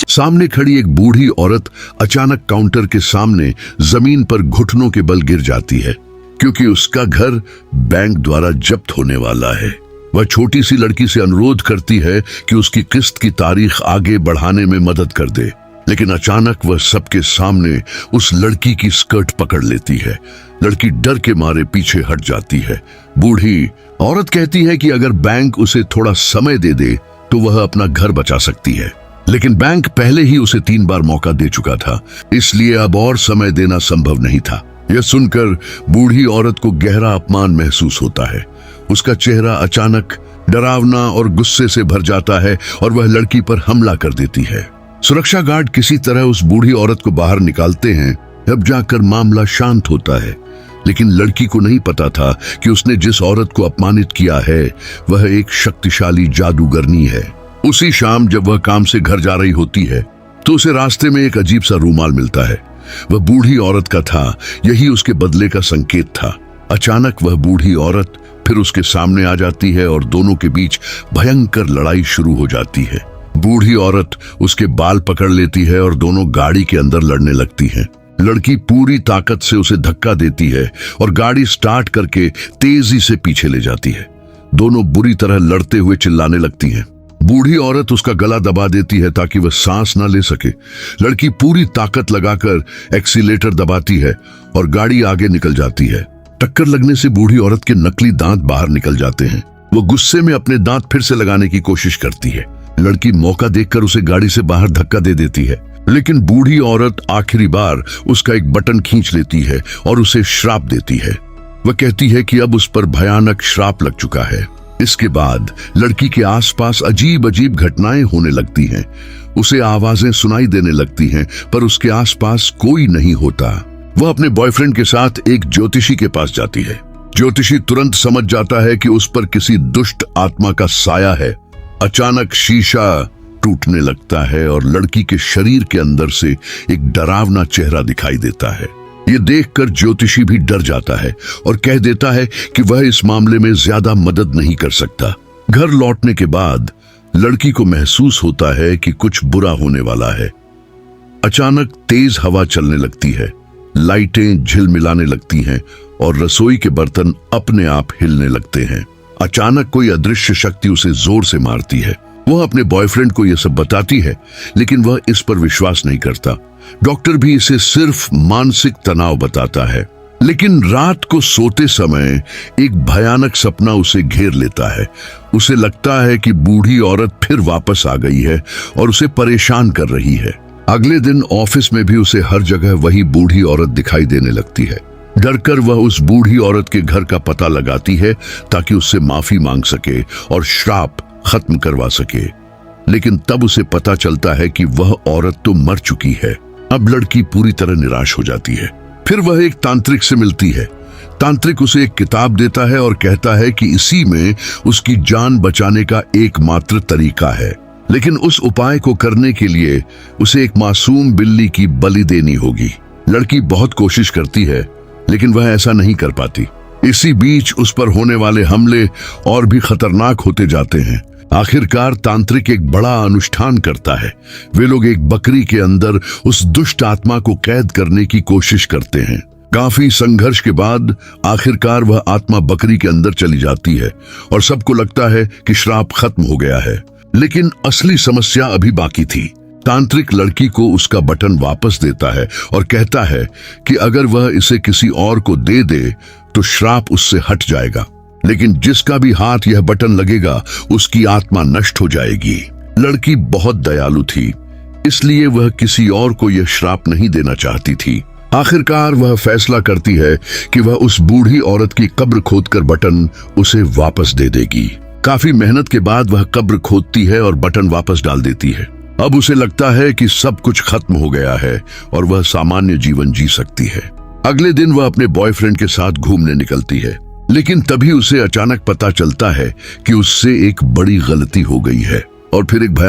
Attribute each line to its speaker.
Speaker 1: सामने खड़ी एक बूढ़ी औरत अचानक काउंटर के सामने जमीन पर घुटनों के बल गिर जाती है, क्योंकि उसका घर बैंक द्वारा जब्त होने वाला है। वह छोटी सी लड़की से अनुरोध करती है कि उसकी किस्त की तारीख आगे बढ़ाने में मदद कर दे, लेकिन अचानक वह सबके सामने उस लड़की की स्कर्ट पकड़ लेती है। लड़की डर के मारे पीछे हट जाती है। बूढ़ी औरत कहती है कि अगर बैंक उसे थोड़ा समय दे दे तो वह अपना घर बचा सकती है, लेकिन बैंक पहले ही उसे 3 बार मौका दे चुका था, इसलिए अब और समय देना संभव नहीं था। यह सुनकर बूढ़ी औरत को गहरा अपमान महसूस होता है। उसका चेहरा अचानक डरावना और गुस्से से भर जाता है और वह लड़की पर हमला कर देती है। सुरक्षा गार्ड किसी तरह उस बूढ़ी औरत को बाहर निकालते हैं। अब जाकर मामला शांत होता है, लेकिन लड़की को नहीं पता था कि उसने जिस औरत को अपमानित किया है वह एक शक्तिशाली जादूगरनी है। उसी शाम जब वह काम से घर जा रही होती है तो उसे रास्ते में एक अजीब सा रूमाल मिलता है। वह बूढ़ी औरत का था, यही उसके बदले का संकेत था। अचानक वह बूढ़ी औरत फिर उसके सामने आ जाती है और दोनों के बीच भयंकर लड़ाई शुरू हो जाती है। बूढ़ी औरत उसके बाल पकड़ लेती है और दोनों गाड़ी के अंदर लड़ने लगती हैं। लड़की पूरी ताकत से उसे धक्का देती है और गाड़ी स्टार्ट करके तेजी से पीछे ले जाती है। दोनों बुरी तरह लड़ते हुए चिल्लाने लगती हैं। बूढ़ी औरत उसका गला दबा देती है ताकि वह सांस न ले सके। लड़की पूरी ताकत लगाकर एक्सीलेटर दबाती है और गाड़ी आगे निकल जाती है। टक्कर लगने से बूढ़ी औरत के नकली दांत बाहर निकल जाते हैं। वो गुस्से में अपने दांत फिर से लगाने की कोशिश करती है। लड़की मौका देखकर उसे गाड़ी से बाहर धक्का दे देती है, लेकिन बूढ़ी औरत आखिरी बार उसका एक बटन खींच लेती है और उसे श्राप देती है। वह कहती है कि अब उस पर भयानक श्राप लग चुका है। इसके बाद लड़की के आसपास अजीब अजीब घटनाएं होने लगती हैं। उसे आवाजें सुनाई देने लगती हैं, पर उसके आसपास कोई नहीं होता। वह अपने बॉयफ्रेंड के साथ एक ज्योतिषी के पास जाती है। ज्योतिषी तुरंत समझ जाता है कि उस पर किसी दुष्ट आत्मा का साया है। अचानक शीशा टूटने लगता है और लड़की के शरीर के अंदर से एक डरावना चेहरा दिखाई देता है। ये देखकर ज्योतिषी भी डर जाता है और कह देता है कि वह इस मामले में ज्यादा मदद नहीं कर सकता। घर लौटने के बाद लड़की को महसूस होता है कि कुछ बुरा होने वाला है। अचानक तेज हवा चलने लगती है, लाइटें झिलमिलाने लगती हैं और रसोई के बर्तन अपने आप हिलने लगते हैं। अचानक कोई अदृश्य शक्ति उसे जोर से मारती है। वह अपने बॉयफ्रेंड को यह सब बताती है, लेकिन वह इस पर विश्वास नहीं करता। डॉक्टर भी इसे सिर्फ मानसिक तनाव बताता है। लेकिन रात को सोते समय एक भयानक सपना उसे घेर लेता है। उसे लगता है कि बूढ़ी औरत फिर वापस आ गई है और उसे परेशान कर रही है। अगले दिन ऑफिस में भी उसे हर जगह वही बूढ़ी औरत दिखाई देने लगती है। डरकर वह उस बूढ़ी औरत के घर का पता लगाती है ताकि उससे माफी मांग सके और श्राप खत्म करवा सके। लेकिन तब उसे पता चलता है कि वह औरत तो मर चुकी है। अब लड़की पूरी तरह निराश हो जाती है। फिर वह एक तांत्रिक से मिलती है। तांत्रिक उसे एक किताब देता है और कहता है कि इसी में उसकी जान बचाने का एकमात्र तरीका है, लेकिन उस उपाय को करने के लिए उसे एक मासूम बिल्ली की बलि देनी होगी। लड़की बहुत कोशिश करती है, लेकिन वह ऐसा नहीं कर पाती। इसी बीच उस पर होने वाले हमले और भी खतरनाक होते जाते हैं। आखिरकार तांत्रिक एक बड़ा अनुष्ठान करता है। वे लोग एक बकरी के अंदर उस दुष्ट आत्मा को कैद करने की कोशिश करते हैं। काफी संघर्ष के बाद आखिरकार वह आत्मा बकरी के अंदर चली जाती है और सबको लगता है कि श्राप खत्म हो गया है। लेकिन असली समस्या अभी बाकी थी। तांत्रिक लड़की को उसका बटन वापस देता है और कहता है कि अगर वह इसे किसी और को दे दे तो श्राप उससे हट जाएगा, लेकिन जिसका भी हाथ यह बटन लगेगा उसकी आत्मा नष्ट हो जाएगी। लड़की बहुत दयालु थी, इसलिए वह किसी और को यह श्राप नहीं देना चाहती थी। आखिरकार वह फैसला करती है कि वह उस बूढ़ी औरत की कब्र खोदकर बटन उसे वापस दे देगी। काफी मेहनत के बाद वह कब्र खोदती है और बटन वापस डाल देती है। अब उसे लगता है कि सब कुछ खत्म हो गया है और वह सामान्य जीवन जी सकती है। अगले दिन वह अपने बॉयफ्रेंड के साथ घूमने निकलती है, लेकिन तभी उसे अचानक पता चलता है कि उससे एक बड़ी गलती हो गई है और फिर एक